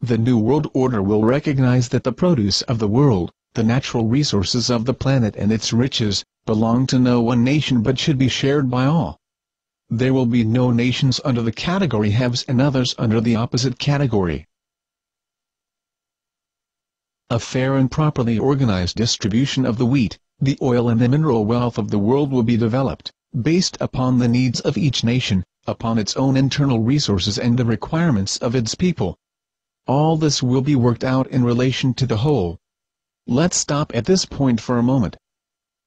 The New World Order will recognize that the produce of the world, the natural resources of the planet and its riches, belong to no one nation but should be shared by all. There will be no nations under the category haves and others under the opposite category. A fair and properly organized distribution of the wheat, the oil and the mineral wealth of the world will be developed, based upon the needs of each nation, upon its own internal resources and the requirements of its people. All this will be worked out in relation to the whole. Let's stop at this point for a moment.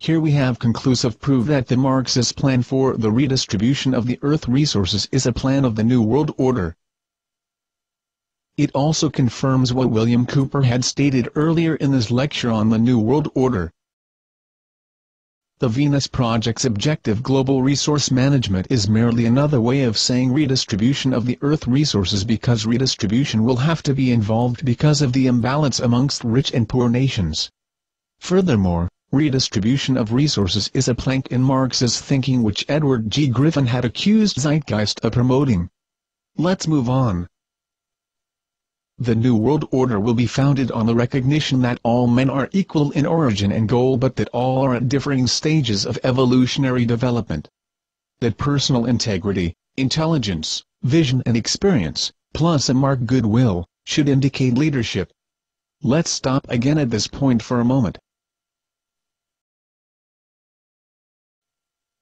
Here we have conclusive proof that the Marxist plan for the redistribution of the earth resources is a plan of the New World Order. It also confirms what William Cooper had stated earlier in this lecture on the New World Order. The Venus Project's objective global resource management is merely another way of saying redistribution of the earth resources, because redistribution will have to be involved because of the imbalance amongst rich and poor nations. Furthermore, redistribution of resources is a plank in Marxist thinking which Edward G. Griffin had accused Zeitgeist of promoting. Let's move on. The New World Order will be founded on the recognition that all men are equal in origin and goal, but that all are at differing stages of evolutionary development. That personal integrity, intelligence, vision and experience, plus a marked goodwill, should indicate leadership. Let's stop again at this point for a moment.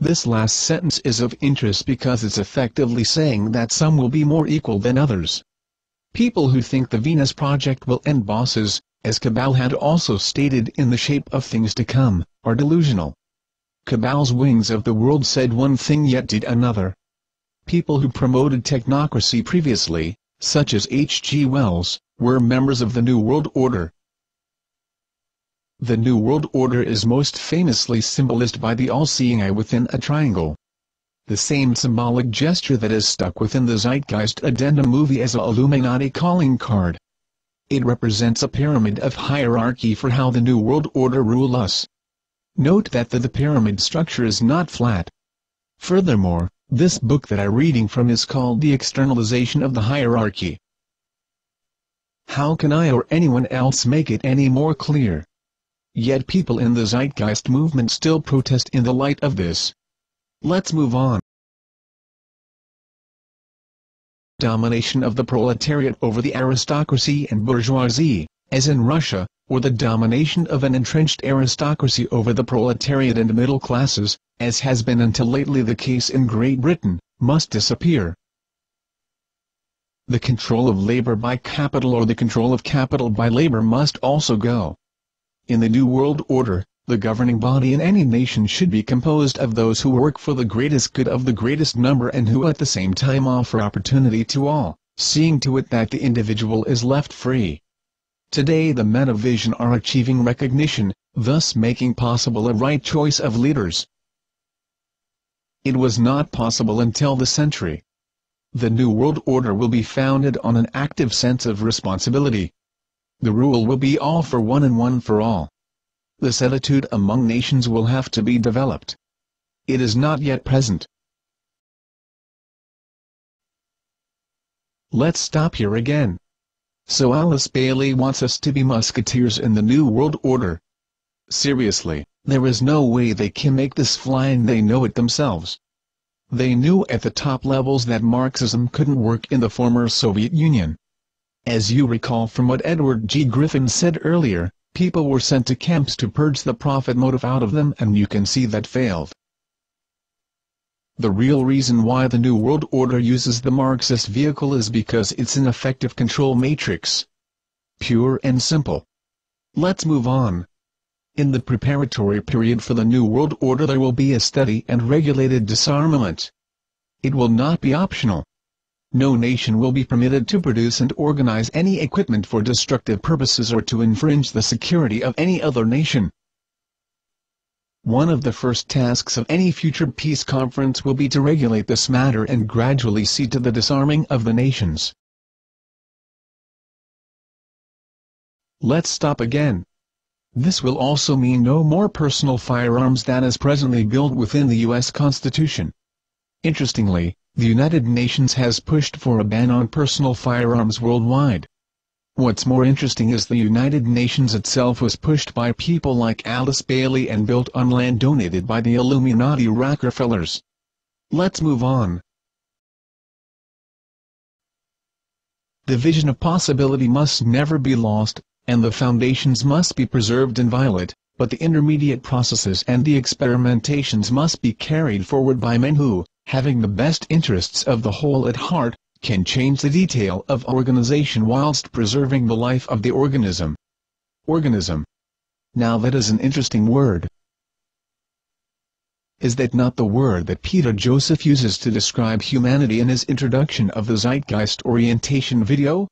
This last sentence is of interest because it's effectively saying that some will be more equal than others. People who think the Venus Project will end bosses, as Cabal had also stated in The Shape of Things to Come, are delusional. Cabal's wings of the world said one thing yet did another. People who promoted technocracy previously, such as H.G. Wells, were members of the New World Order. The New World Order is most famously symbolized by the all-seeing eye within a triangle. The same symbolic gesture that is stuck within the Zeitgeist addendum movie as a Illuminati calling card. It represents a pyramid of hierarchy for how the New World Order rule us. Note that the pyramid structure is not flat. Furthermore, this book that I'm reading from is called The Externalization of the Hierarchy. How can I or anyone else make it any more clear? Yet people in the Zeitgeist movement still protest in the light of this. Let's move on. Domination of the proletariat over the aristocracy and bourgeoisie, as in Russia, or the domination of an entrenched aristocracy over the proletariat and middle classes, as has been until lately the case in Great Britain, must disappear. The control of labor by capital or the control of capital by labor must also go. In the New World Order, the governing body in any nation should be composed of those who work for the greatest good of the greatest number and who at the same time offer opportunity to all, seeing to it that the individual is left free. Today the men of vision are achieving recognition, thus making possible a right choice of leaders. It was not possible until this century. The New World Order will be founded on an active sense of responsibility. The rule will be all for one and one for all. This attitude among nations will have to be developed. It is not yet present. Let's stop here again. So Alice Bailey wants us to be musketeers in the New World Order. Seriously, there is no way they can make this fly, and they know it themselves. They knew at the top levels that Marxism couldn't work in the former Soviet Union. As you recall from what Edward G. Griffin said earlier, people were sent to camps to purge the profit motive out of them, and you can see that failed. The real reason why the New World Order uses the Marxist vehicle is because it's an effective control matrix. Pure and simple. Let's move on. In the preparatory period for the New World Order there will be a steady and regulated disarmament. It will not be optional. No nation will be permitted to produce and organize any equipment for destructive purposes or to infringe the security of any other nation. One of the first tasks of any future peace conference will be to regulate this matter and gradually see to the disarming of the nations. Let's stop again. This will also mean no more personal firearms than is presently built within the U.S. Constitution. Interestingly, the United Nations has pushed for a ban on personal firearms worldwide. What's more interesting is the United Nations itself was pushed by people like Alice Bailey and built on land donated by the Illuminati Rockefellers. Let's move on. The vision of possibility must never be lost, and the foundations must be preserved inviolate, but the intermediate processes and the experimentations must be carried forward by men who, having the best interests of the whole at heart, can change the detail of organization whilst preserving the life of the organism. Organism. Now that is an interesting word. Is that not the word that Peter Joseph uses to describe humanity in his introduction of the Zeitgeist orientation video?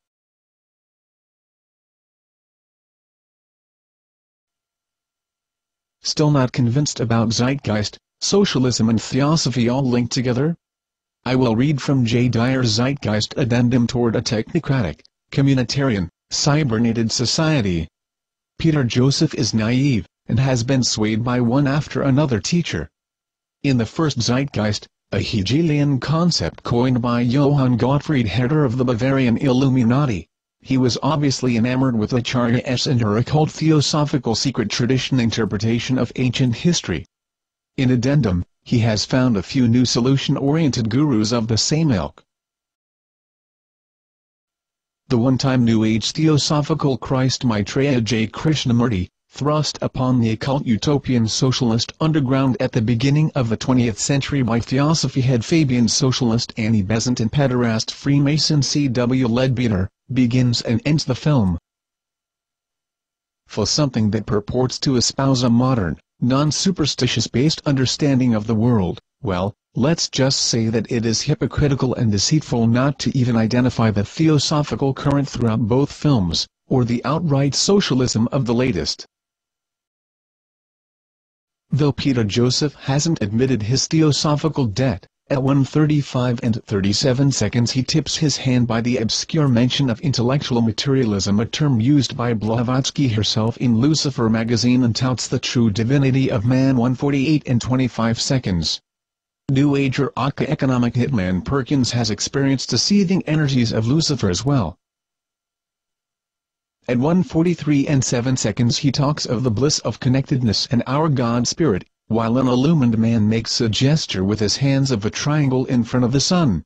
Still not convinced about Zeitgeist, socialism and theosophy all linked together? I will read from J. Dyer's Zeitgeist Addendum toward a Technocratic, Communitarian, Cybernated Society. Peter Joseph is naive, and has been swayed by one after another teacher. In the first Zeitgeist, a Hegelian concept coined by Johann Gottfried Herder of the Bavarian Illuminati, he was obviously enamored with Acharya's and her occult theosophical secret tradition interpretation of ancient history. In Addendum, he has found a few new solution-oriented gurus of the same ilk. The one-time New Age theosophical Christ Maitreya J. Krishnamurti, thrust upon the occult utopian socialist underground at the beginning of the 20th century by theosophy head Fabian socialist Annie Besant and pederast Freemason C.W. Leadbeater, begins and ends the film. For something that purports to espouse a modern, non-superstitious-based understanding of the world, well, let's just say that it is hypocritical and deceitful not to even identify the theosophical current throughout both films, or the outright socialism of the latest. Though Peter Joseph hasn't admitted his theosophical debt, at 1:35 and 37 seconds he tips his hand by the obscure mention of intellectual materialism, a term used by Blavatsky herself in Lucifer magazine, and touts the true divinity of man. 1:48 and 25 seconds. New Ager Akka economic hitman Perkins has experienced the seething energies of Lucifer as well. At 1:43 and 7 seconds he talks of the bliss of connectedness and our God Spirit, while an illumined man makes a gesture with his hands of a triangle in front of the sun.